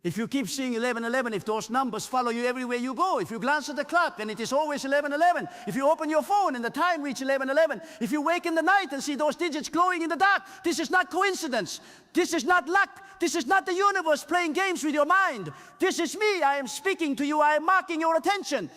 If you keep seeing 11:11, if those numbers follow you everywhere you go, if you glance at the clock and it is always 11:11, if you open your phone and the time reaches 11:11, if you wake in the night and see those digits glowing in the dark, this is not coincidence. This is not luck. This is not the universe playing games with your mind. This is me. I am speaking to you. I am marking your attention.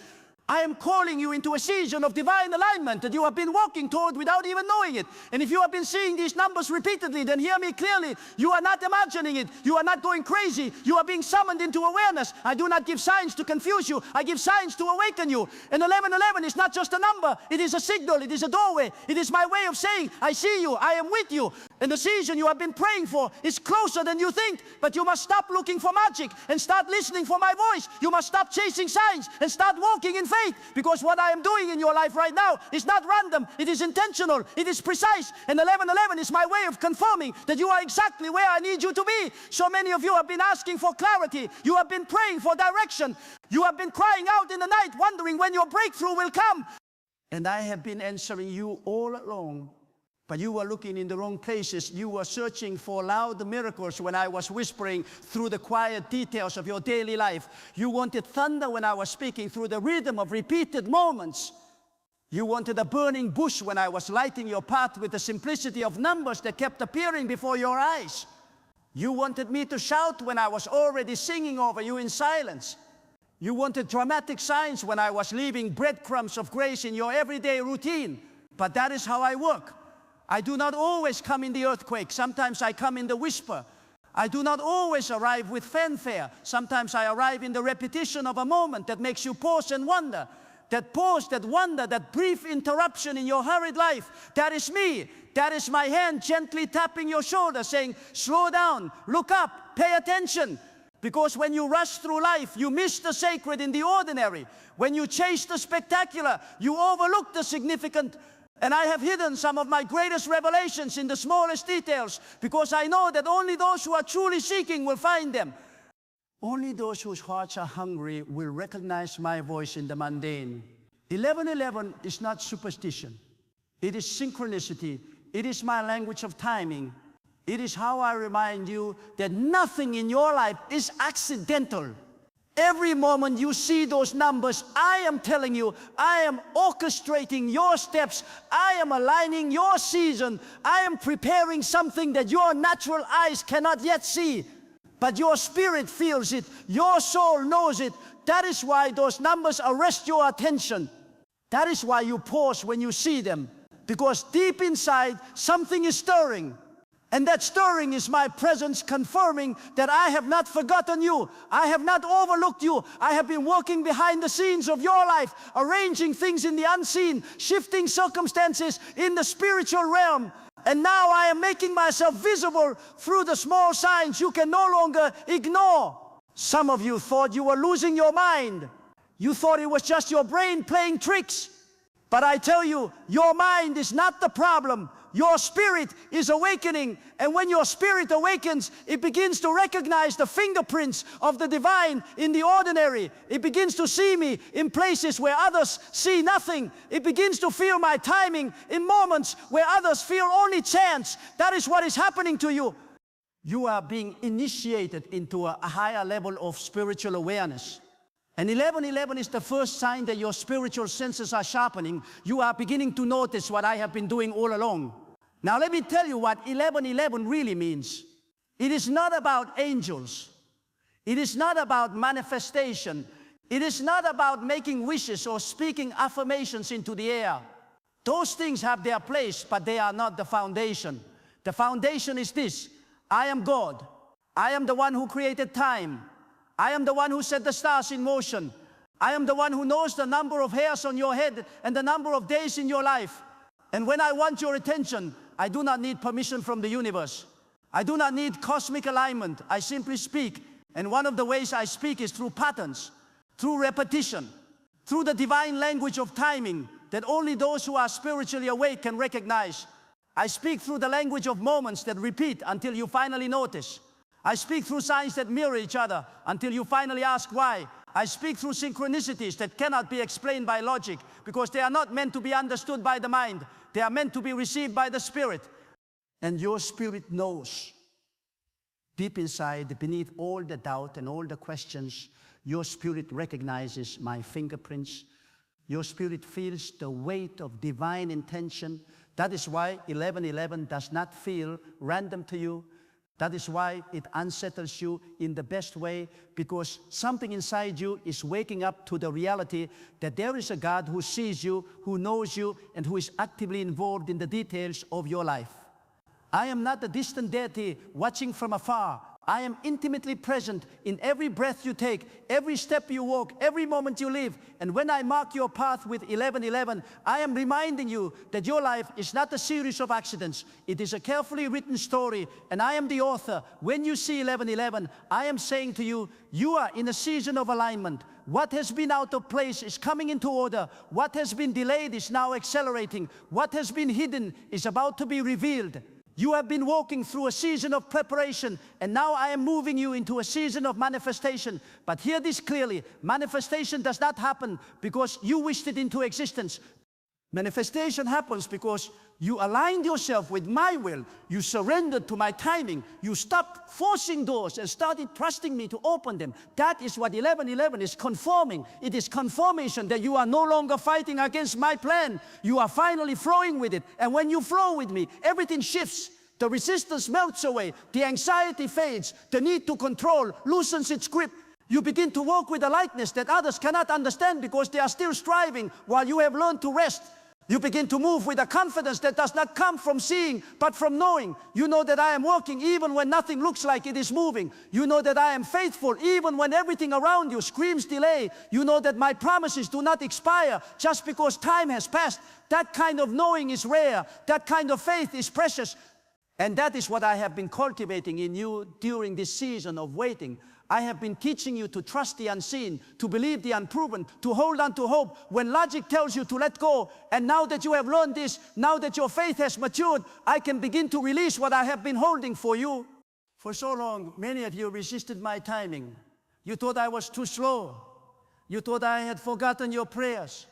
I am calling you into a season of divine alignment that you have been walking toward without even knowing it. And if you have been seeing these numbers repeatedly, then hear me clearly. You are not imagining it. You are not going crazy. You are being summoned into awareness. I do not give signs to confuse you. I give signs to awaken you. And 11:11 is not just a number. It is a signal. It is a doorway. It is my way of saying, I see you. I am with you. And the season you have been praying for is closer than you think. But you must stop looking for magic and start listening for my voice. You must stop chasing signs and start walking in faith. Because what I am doing in your life right now is not random. It is intentional. It is precise. And 11:11 is my way of confirming that you are exactly where I need you to be. So many of you have been asking for clarity. You have been praying for direction. You have been crying out in the night, wondering when your breakthrough will come. And I have been answering you all along. But you were looking in the wrong places. You were searching for loud miracles when I was whispering through the quiet details of your daily life. You wanted thunder when I was speaking through the rhythm of repeated moments. You wanted a burning bush when I was lighting your path with the simplicity of numbers that kept appearing before your eyes. You wanted me to shout when I was already singing over you in silence. You wanted dramatic signs when I was leaving breadcrumbs of grace in your everyday routine. But that is how I work. I do not always come in the earthquake. Sometimes I come in the whisper. I do not always arrive with fanfare. Sometimes I arrive in the repetition of a moment that makes you pause and wonder. That pause, that wonder, that brief interruption in your hurried life. That is me. That is my hand gently tapping your shoulder saying, slow down, look up, pay attention. Because when you rush through life, you miss the sacred in the ordinary. When you chase the spectacular, you overlook the significant. And I have hidden some of my greatest revelations in the smallest details because I know that only those who are truly seeking will find them. Only those whose hearts are hungry will recognize my voice in the mundane. 11:11 is not superstition. It is synchronicity. It is my language of timing. It is how I remind you that nothing in your life is accidental. Every moment you see those numbers, I am telling you, I am orchestrating your steps. I am aligning your season. I am preparing something that your natural eyes cannot yet see. But your spirit feels it. Your soul knows it. That is why those numbers arrest your attention. That is why you pause when you see them. Because deep inside, something is stirring. And that stirring is my presence confirming that I have not forgotten you. I have not overlooked you. I have been working behind the scenes of your life, arranging things in the unseen, shifting circumstances in the spiritual realm. And now I am making myself visible through the small signs you can no longer ignore. Some of you thought you were losing your mind. You thought it was just your brain playing tricks. But I tell you, your mind is not the problem. Your spirit is awakening, and when your spirit awakens, it begins to recognize the fingerprints of the divine in the ordinary. It begins to see me in places where others see nothing. It begins to feel my timing in moments where others feel only chance. That is what is happening to you. You are being initiated into a higher level of spiritual awareness. And 11:11 is the first sign that your spiritual senses are sharpening. You are beginning to notice what I have been doing all along. Now let me tell you what 11:11 really means. It is not about angels. It is not about manifestation. It is not about making wishes or speaking affirmations into the air. Those things have their place, but they are not the foundation. The foundation is this: I am God. I am the one who created time. I am the one who set the stars in motion. I am the one who knows the number of hairs on your head and the number of days in your life. And when I want your attention, I do not need permission from the universe. I do not need cosmic alignment. I simply speak. And one of the ways I speak is through patterns, through repetition, through the divine language of timing that only those who are spiritually awake can recognize. I speak through the language of moments that repeat until you finally notice. I speak through signs that mirror each other until you finally ask why. I speak through synchronicities that cannot be explained by logic because they are not meant to be understood by the mind. They are meant to be received by the spirit. And your spirit knows. Deep inside, beneath all the doubt and all the questions, your spirit recognizes my fingerprints. Your spirit feels the weight of divine intention. That is why 11:11 does not feel random to you. That is why it unsettles you in the best way, because something inside you is waking up to the reality that there is a God who sees you, who knows you, and who is actively involved in the details of your life. I am not a distant deity watching from afar. I am intimately present in every breath you take, every step you walk, every moment you live. And when I mark your path with 11:11, I am reminding you that your life is not a series of accidents. It is a carefully written story, and I am the author. When you see 11:11, I am saying to you, you are in a season of alignment. What has been out of place is coming into order. What has been delayed is now accelerating. What has been hidden is about to be revealed. You have been walking through a season of preparation, and now I am moving you into a season of manifestation. But hear this clearly, manifestation does not happen because you wished it into existence. Manifestation happens because you aligned yourself with my will. You surrendered to my timing. You stopped forcing doors and started trusting me to open them. That is what 11:11 is conforming. It is confirmation that you are no longer fighting against my plan. You are finally flowing with it. And when you flow with me, everything shifts. The resistance melts away. The anxiety fades. The need to control loosens its grip. You begin to walk with a lightness that others cannot understand because they are still striving while you have learned to rest. You begin to move with a confidence that does not come from seeing, but from knowing. You know that I am working even when nothing looks like it is moving. You know that I am faithful even when everything around you screams delay. You know that my promises do not expire just because time has passed. That kind of knowing is rare. That kind of faith is precious. And that is what I have been cultivating in you during this season of waiting. I have been teaching you to trust the unseen, to believe the unproven, to hold on to hope when logic tells you to let go. And now that you have learned this, now that your faith has matured, I can begin to release what I have been holding for you. For so long, many of you resisted my timing. You thought I was too slow. You thought I had forgotten your prayers.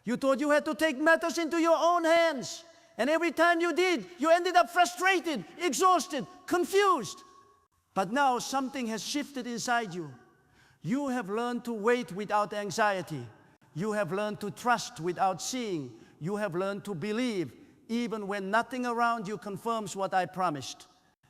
You thought you had to take matters into your own hands. And every time you did, you ended up frustrated, exhausted, confused. But now something has shifted inside you. You have learned to wait without anxiety. You have learned to trust without seeing. You have learned to believe even when nothing around you confirms what I promised.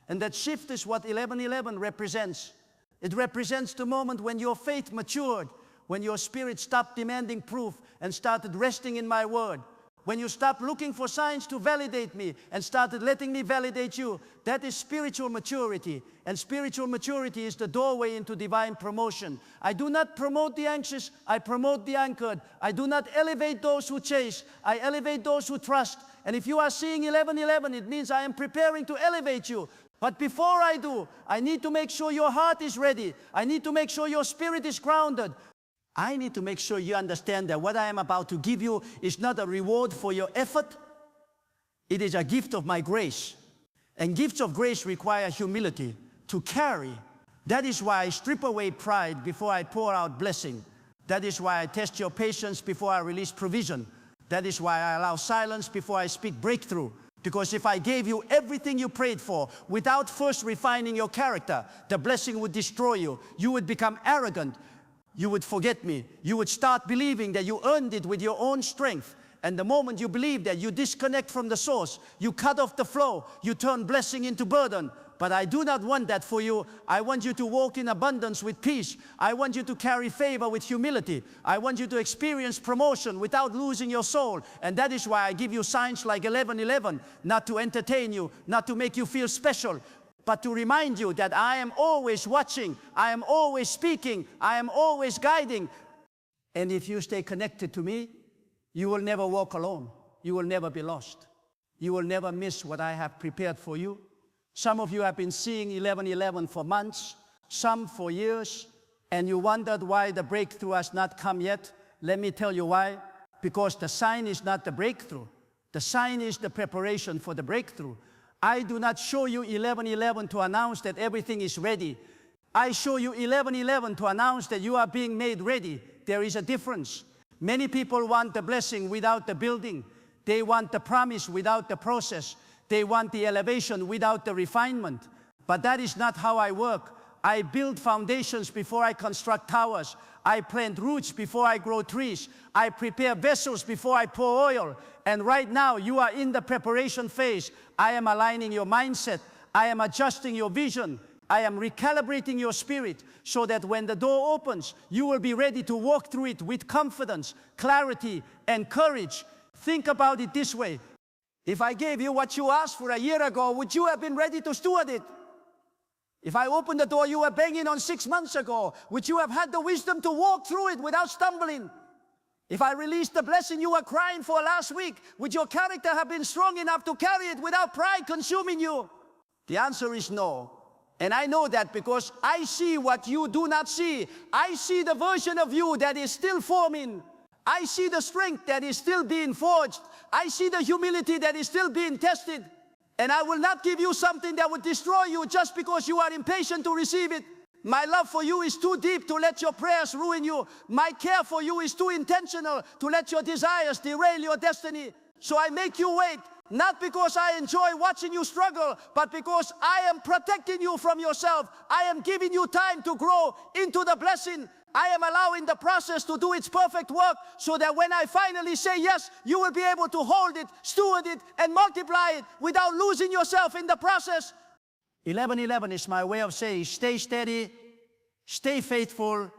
And that shift is what 11:11 represents. It represents the moment when your faith matured, when your spirit stopped demanding proof and started resting in my word. When you stopped looking for signs to validate me and started letting me validate you. That is spiritual maturity. And spiritual maturity is the doorway into divine promotion. I do not promote the anxious, I promote the anchored. I do not elevate those who chase, I elevate those who trust. And if you are seeing 11:11, it means I am preparing to elevate you. But before I do, I need to make sure your heart is ready. I need to make sure your spirit is grounded. I need to make sure you understand that what I am about to give you is not a reward for your effort. It is a gift of my grace. And gifts of grace require humility to carry. That is why I strip away pride before I pour out blessing. That is why I test your patience before I release provision. That is why I allow silence before I speak breakthrough. Because if I gave you everything you prayed for without first refining your character, the blessing would destroy you. You would become arrogant. You would forget me. You would start believing that you earned it with your own strength. And the moment you believe that, you disconnect from the source. You cut off the flow. You turn blessing into burden. But I do not want that for you. I want you to walk in abundance with peace. I want you to carry favor with humility. I want you to experience promotion without losing your soul. And that is why I give you signs like 11:11, not to entertain you, not to make you feel special, but to remind you that I am always watching, I am always speaking, I am always guiding. And if you stay connected to me, you will never walk alone. You will never be lost. You will never miss what I have prepared for you. Some of you have been seeing 11:11 for months, some for years, and you wondered why the breakthrough has not come yet. Let me tell you why. Because the sign is not the breakthrough. The sign is the preparation for the breakthrough. I do not show you 11:11 to announce that everything is ready. I show you 11:11 to announce that you are being made ready. There is a difference. Many people want the blessing without the building. They want the promise without the process. They want the elevation without the refinement. But that is not how I work. I build foundations before I construct towers. I plant roots before I grow trees. I prepare vessels before I pour oil. And right now, you are in the preparation phase. I am aligning your mindset. I am adjusting your vision. I am recalibrating your spirit so that when the door opens, you will be ready to walk through it with confidence, clarity, and courage. Think about it this way. If I gave you what you asked for a year ago, would you have been ready to steward it? If I opened the door you were banging on 6 months ago, would you have had the wisdom to walk through it without stumbling? If I released the blessing you were crying for last week, would your character have been strong enough to carry it without pride consuming you? The answer is no. And I know that because I see what you do not see. I see the version of you that is still forming. I see the strength that is still being forged. I see the humility that is still being tested. And I will not give you something that would destroy you just because you are impatient to receive it. My love for you is too deep to let your prayers ruin you. My care for you is too intentional to let your desires derail your destiny. So I make you wait, not because I enjoy watching you struggle, but because I am protecting you from yourself. I am giving you time to grow into the blessing. I am allowing the process to do its perfect work so that when I finally say yes, you will be able to hold it, steward it, and multiply it without losing yourself in the process. 11:11 is my way of saying stay steady, stay faithful,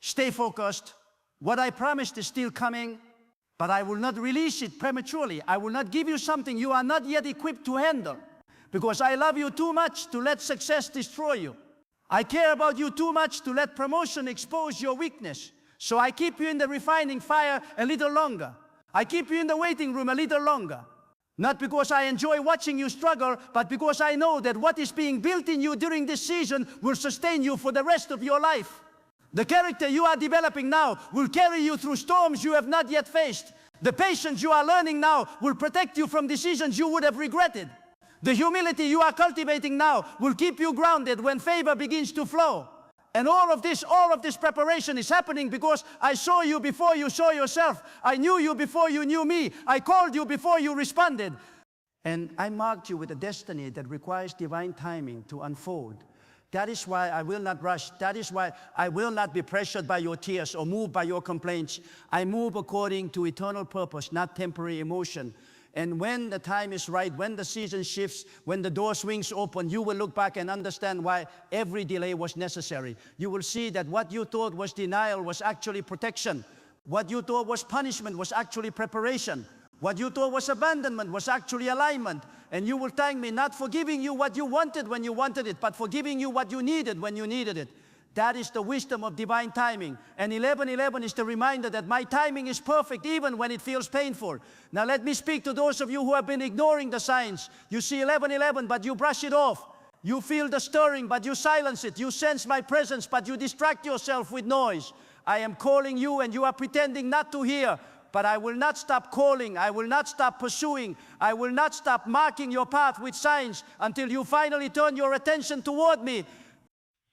stay focused. What I promised is still coming, but I will not release it prematurely. I will not give you something you are not yet equipped to handle because I love you too much to let success destroy you. I care about you too much to let promotion expose your weakness. So I keep you in the refining fire a little longer. I keep you in the waiting room a little longer. Not because I enjoy watching you struggle, but because I know that what is being built in you during this season will sustain you for the rest of your life. The character you are developing now will carry you through storms you have not yet faced. The patience you are learning now will protect you from decisions you would have regretted. The humility you are cultivating now will keep you grounded when favor begins to flow. And all of this preparation is happening because I saw you before you saw yourself. I knew you before you knew me. I called you before you responded. And I marked you with a destiny that requires divine timing to unfold. That is why I will not rush. That is why I will not be pressured by your tears or moved by your complaints. I move according to eternal purpose, not temporary emotion. And when the time is right, when the season shifts, when the door swings open, you will look back and understand why every delay was necessary. You will see that what you thought was denial was actually protection. What you thought was punishment was actually preparation. What you thought was abandonment was actually alignment. And you will thank me not for giving you what you wanted when you wanted it, but for giving you what you needed when you needed it. That is the wisdom of divine timing. And 11:11 is the reminder that my timing is perfect even when it feels painful. Now let me speak to those of you who have been ignoring the signs. You see 11:11, but you brush it off. You feel the stirring, but you silence it. You sense my presence, but you distract yourself with noise. I am calling you and you are pretending not to hear. But I will not stop calling. I will not stop pursuing. I will not stop marking your path with signs until you finally turn your attention toward me.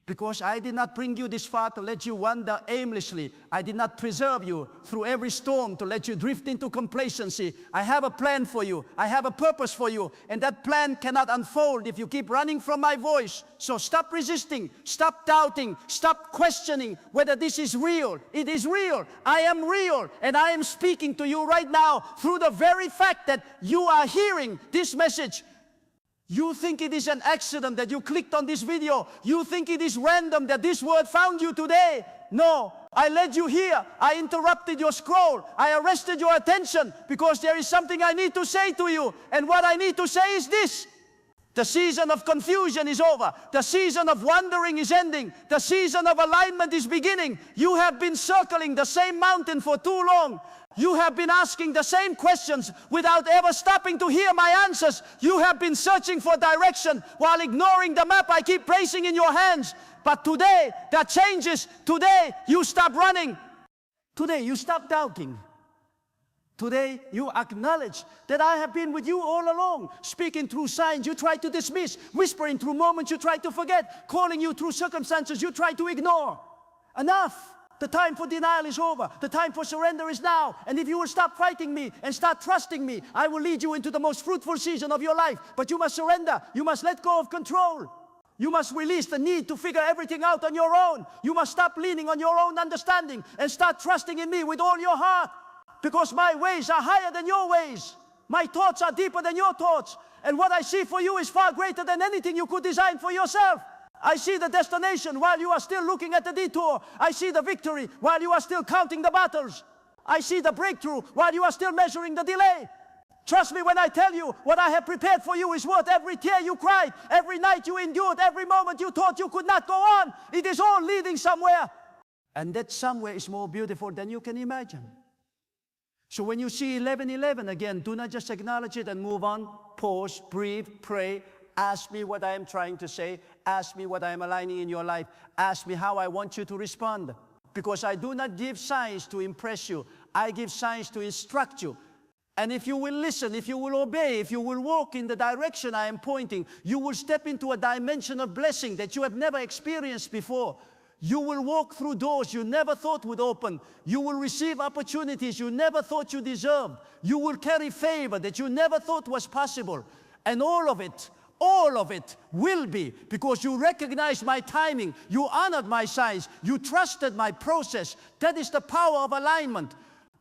Because I did not bring you this far to let you wander aimlessly. I did not preserve you through every storm to let you drift into complacency. I have a plan for you. I have a purpose for you. And that plan cannot unfold if you keep running from my voice. So stop resisting. Stop doubting. Stop questioning whether this is real. It is real. I am real. And I am speaking to you right now through the very fact that you are hearing this message. You think it is an accident that you clicked on this video. You think it is random that this word found you today. No, I led you here. I interrupted your scroll. I arrested your attention because there is something I need to say to you. And what I need to say is this. The season of confusion is over. The season of wandering is ending. The season of alignment is beginning. You have been circling the same mountain for too long. You have been asking the same questions without ever stopping to hear my answers. You have been searching for direction while ignoring the map I keep placing in your hands. But today, that changes. Today, you stop running. Today, you stop doubting. Today, you acknowledge that I have been with you all along, speaking through signs you try to dismiss, whispering through moments you try to forget, calling you through circumstances you try to ignore. Enough. The time for denial is over. The time for surrender is now. And if you will stop fighting me and start trusting me, I will lead you into the most fruitful season of your life. But you must surrender. You must let go of control. You must release the need to figure everything out on your own. You must stop leaning on your own understanding and start trusting in me with all your heart. Because my ways are higher than your ways. My thoughts are deeper than your thoughts. And what I see for you is far greater than anything you could design for yourself. I see the destination while you are still looking at the detour. I see the victory while you are still counting the battles. I see the breakthrough while you are still measuring the delay. Trust me when I tell you, what I have prepared for you is worth every tear you cried, every night you endured, every moment you thought you could not go on. It is all leading somewhere. And that somewhere is more beautiful than you can imagine. So when you see 11:11 again, do not just acknowledge it and move on. Pause, breathe, pray. Ask me what I am trying to say. Ask me what I am aligning in your life. Ask me how I want you to respond. Because I do not give signs to impress you. I give signs to instruct you. And if you will listen, if you will obey, if you will walk in the direction I am pointing, you will step into a dimension of blessing that you have never experienced before. You will walk through doors you never thought would open. You will receive opportunities you never thought you deserved. You will carry favor that you never thought was possible. And all of it will be because you recognized my timing, you honored my signs, you trusted my process. That is the power of alignment.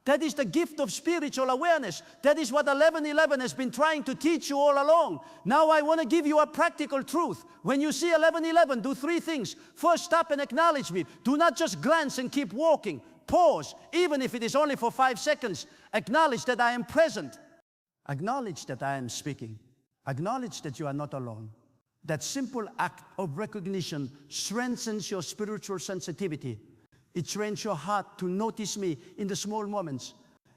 That is the gift of spiritual awareness. That is what 11:11 has been trying to teach you all along. Now I want to give you a practical truth. When you see 11:11, do three things. First, stop and acknowledge me. Do not just glance and keep walking. Pause, even if it is only for 5 seconds. Acknowledge that I am present. Acknowledge that I am speaking. Acknowledge that you are not alone. That simple act of recognition strengthens your spiritual sensitivity. It trains your heart to notice me in the small moments.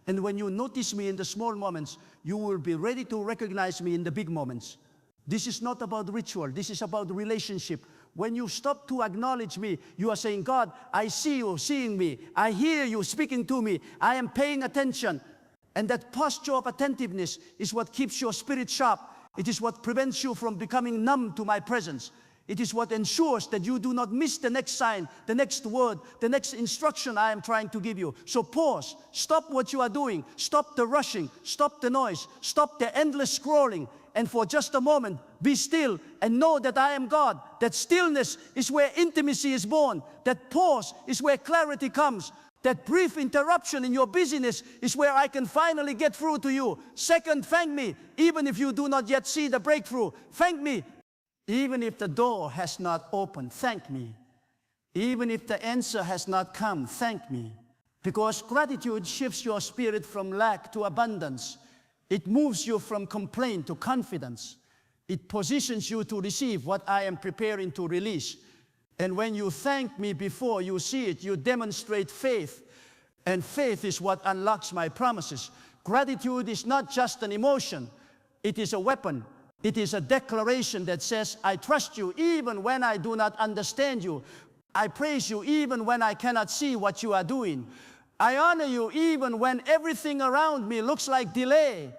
And when you notice me in the small moments, you will be ready to recognize me in the big moments. This is not about ritual. This is about relationship. When you stop to acknowledge me, you are saying, God, I see you seeing me. I hear you speaking to me. I am paying attention. And that posture of attentiveness is what keeps your spirit sharp. It is what prevents you from becoming numb to my presence. It is what ensures that you do not miss the next sign, the next word, the next instruction I am trying to give you. So pause, stop what you are doing, stop the rushing, stop the noise, stop the endless scrolling, and for just a moment, be still and know that I am God. That stillness is where intimacy is born. That pause is where clarity comes. That brief interruption in your busyness is where I can finally get through to you. Second, thank me, even if you do not yet see the breakthrough. Thank me. Even if the door has not opened, thank me. Even if the answer has not come, thank me. Because gratitude shifts your spirit from lack to abundance. It moves you from complaint to confidence. It positions you to receive what I am preparing to release. And when you thank me before you see it, you demonstrate faith. And faith is what unlocks my promises. Gratitude is not just an emotion. It is a weapon. It is a declaration that says, I trust you even when I do not understand you. I praise you even when I cannot see what you are doing. I honor you even when everything around me looks like delay.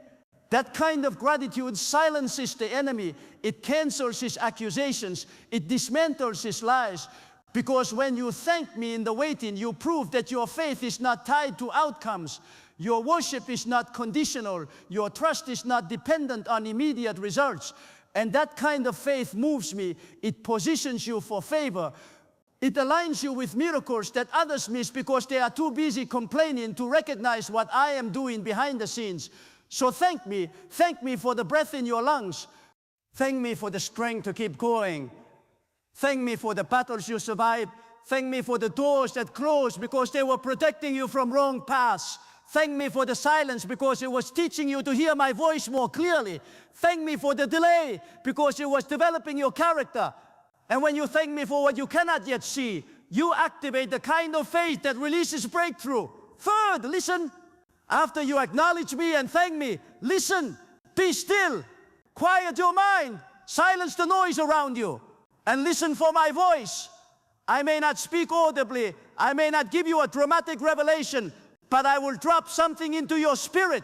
That kind of gratitude silences the enemy. It cancels his accusations. It dismantles his lies. Because when you thank me in the waiting, you prove that your faith is not tied to outcomes. Your worship is not conditional. Your trust is not dependent on immediate results. And that kind of faith moves me. It positions you for favor. It aligns you with miracles that others miss because they are too busy complaining to recognize what I am doing behind the scenes. So thank me. Thank me for the breath in your lungs. Thank me for the strength to keep going. Thank me for the battles you survived. Thank me for the doors that closed because they were protecting you from wrong paths. Thank me for the silence because it was teaching you to hear my voice more clearly. Thank me for the delay because it was developing your character. And when you thank me for what you cannot yet see, you activate the kind of faith that releases breakthrough. Third, listen. After you acknowledge me and thank me, listen, be still, quiet your mind, silence the noise around you, and listen for my voice. I may not speak audibly, I may not give you a dramatic revelation, but I will drop something into your spirit,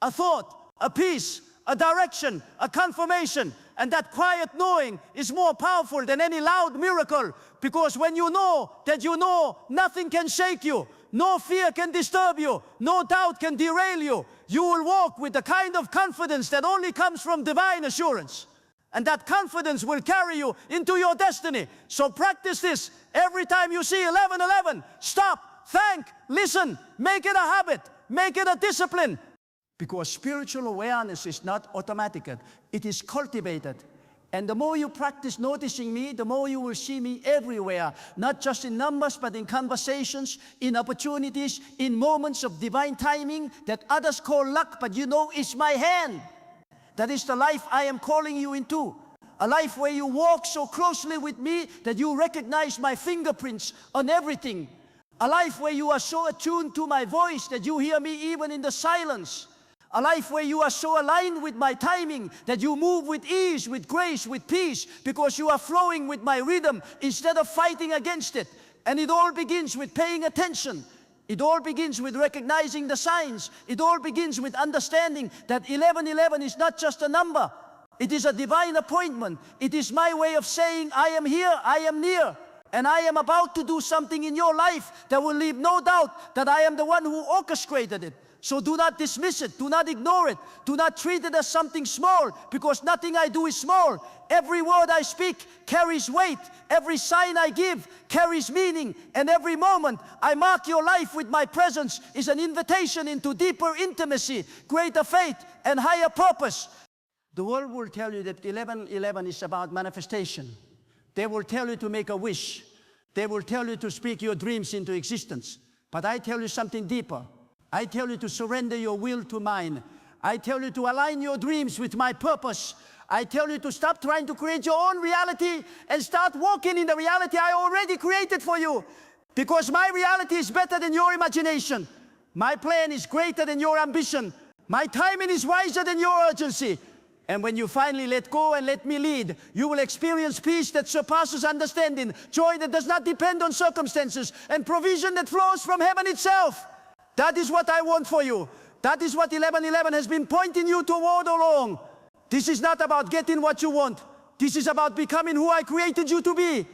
a thought, a peace, a direction, a confirmation. And that quiet knowing is more powerful than any loud miracle, because when you know that you know, nothing can shake you, no fear can disturb you, no doubt can derail you. You will walk with the kind of confidence that only comes from divine assurance. And that confidence will carry you into your destiny. So practice this. Every time you see 11:11, stop, thank, listen, make it a habit, make it a discipline. Because spiritual awareness is not automatic. It is cultivated. And the more you practice noticing me, the more you will see me everywhere. Not just in numbers, but in conversations, in opportunities, in moments of divine timing that others call luck, but you know it's my hand. That is the life I am calling you into. A life where you walk so closely with me that you recognize my fingerprints on everything. A life where you are so attuned to my voice that you hear me even in the silence. A life where you are so aligned with my timing that you move with ease, with grace, with peace, because you are flowing with my rhythm instead of fighting against it. And it all begins with paying attention. It all begins with recognizing the signs. It all begins with understanding that 11:11 is not just a number. It is a divine appointment. It is my way of saying, I am here, I am near, and I am about to do something in your life that will leave no doubt that I am the one who orchestrated it. So do not dismiss it. Do not ignore it. Do not treat it as something small, because nothing I do is small. Every word I speak carries weight. Every sign I give carries meaning. And every moment I mark your life with my presence is an invitation into deeper intimacy, greater faith, and higher purpose. The world will tell you that 11:11 is about manifestation. They will tell you to make a wish. They will tell you to speak your dreams into existence. But I tell you something deeper. I tell you to surrender your will to mine. I tell you to align your dreams with my purpose. I tell you to stop trying to create your own reality and start walking in the reality I already created for you. Because my reality is better than your imagination. My plan is greater than your ambition. My timing is wiser than your urgency. And when you finally let go and let me lead, you will experience peace that surpasses understanding, joy that does not depend on circumstances, and provision that flows from heaven itself. That is what I want for you. That is what 11:11 has been pointing you toward all along. This is not about getting what you want. This is about becoming who I created you to be.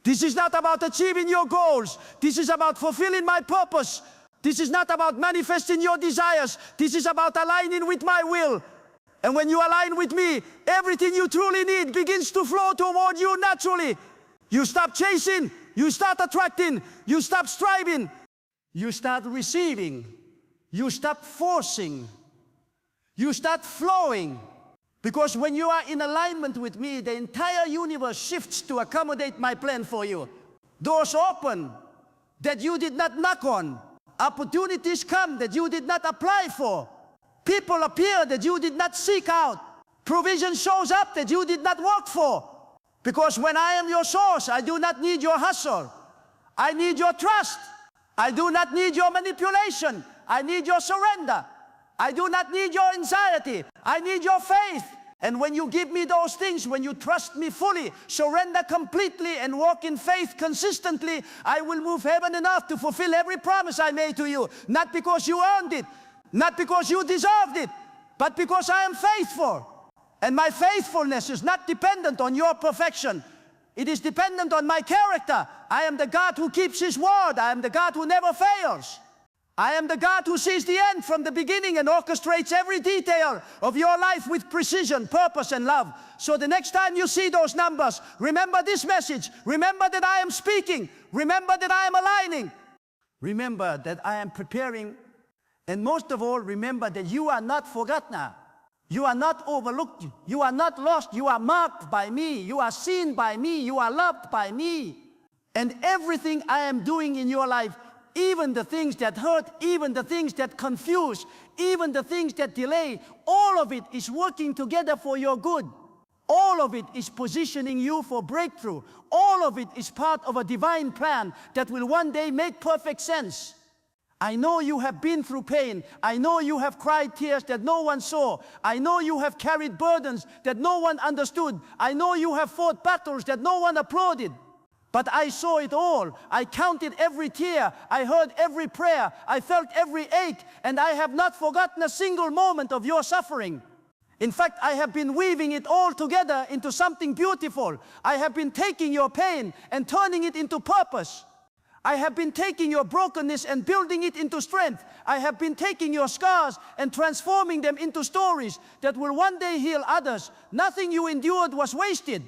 This is not about achieving your goals. This is about fulfilling my purpose. This is not about manifesting your desires. This is about aligning with my will. And when you align with me, everything you truly need begins to flow toward you naturally. You stop chasing. You start attracting. You stop striving. You start receiving. You stop forcing. You start flowing. Because when you are in alignment with me, the entire universe shifts to accommodate my plan for you. Doors open that you did not knock on. Opportunities come that you did not apply for. People appear that you did not seek out. Provision shows up that you did not work for. Because when I am your source, I do not need your hustle. I need your trust. I do not need your manipulation. I need your surrender. I do not need your anxiety. I need your faith. And when you give me those things, when you trust me fully, surrender completely, and walk in faith consistently, I will move heaven and earth to fulfill every promise I made to you. Not because you earned it, not because you deserved it, but because I am faithful. And my faithfulness is not dependent on your perfection. It is dependent on my character. I am the God who keeps His word. I am the God who never fails. I am the God who sees the end from the beginning and orchestrates every detail of your life with precision, purpose, and love. So the next time you see those numbers, remember this message. Remember that I am speaking. Remember that I am aligning. Remember that I am preparing. And most of all, remember that you are not forgotten. You are not overlooked. You are not lost. You are marked by me. You are seen by me. You are loved by me. And everything I am doing in your life, even the things that hurt, even the things that confuse, even the things that delay, all of it is working together for your good. All of it is positioning you for breakthrough. All of it is part of a divine plan that will one day make perfect sense. I know you have been through pain. I know you have cried tears that no one saw. I know you have carried burdens that no one understood. I know you have fought battles that no one applauded. But I saw it all. I counted every tear. I heard every prayer. I felt every ache. And I have not forgotten a single moment of your suffering. In fact, I have been weaving it all together into something beautiful. I have been taking your pain and turning it into purpose. I have been taking your brokenness and building it into strength. I have been taking your scars and transforming them into stories that will one day heal others. Nothing you endured was wasted.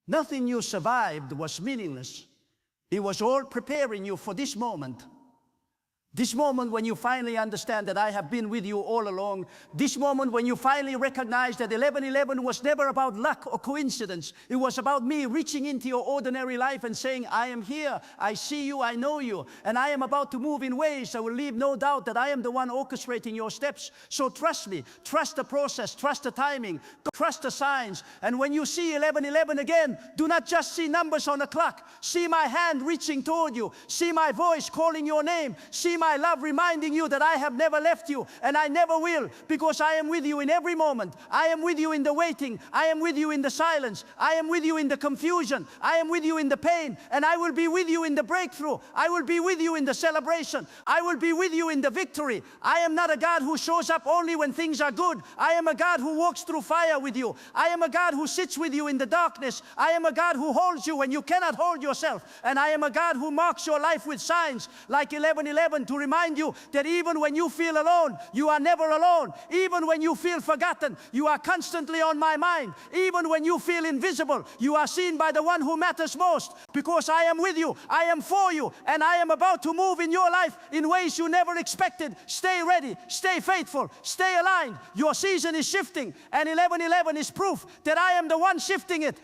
Nothing you survived was meaningless. It was all preparing you for this moment. This moment when you finally understand that I have been with you all along. This moment when you finally recognize that 11:11 was never about luck or coincidence. It was about me reaching into your ordinary life and saying, I am here, I see you, I know you, and I am about to move in ways that will leave no doubt that I am the one orchestrating your steps. So trust me, trust the process, trust the timing, trust the signs. And when you see 11:11 again, do not just see numbers on the clock. See my hand reaching toward you. See my voice calling your name. See my love reminding you that I have never left you and I never will, because I am with you in every moment. I am with you in the waiting. I am with you in the silence. I am with you in the confusion. I am with you in the pain, and I will be with you in the breakthrough. I will be with you in the celebration. I will be with you in the victory. I am not a God who shows up only when things are good. I am a God who walks through fire with you. I am a God who sits with you in the darkness. I am a God who holds you when you cannot hold yourself. And I am a God who marks your life with signs like 11:11 to remind you that even when you feel alone, you are never alone. Even when you feel forgotten, you are constantly on my mind. Even when you feel invisible, you are seen by the one who matters most, because I am with you, I am for you, and I am about to move in your life in ways you never expected. Stay ready, stay faithful, stay aligned. Your season is shifting, and 11:11 is proof that I am the one shifting it.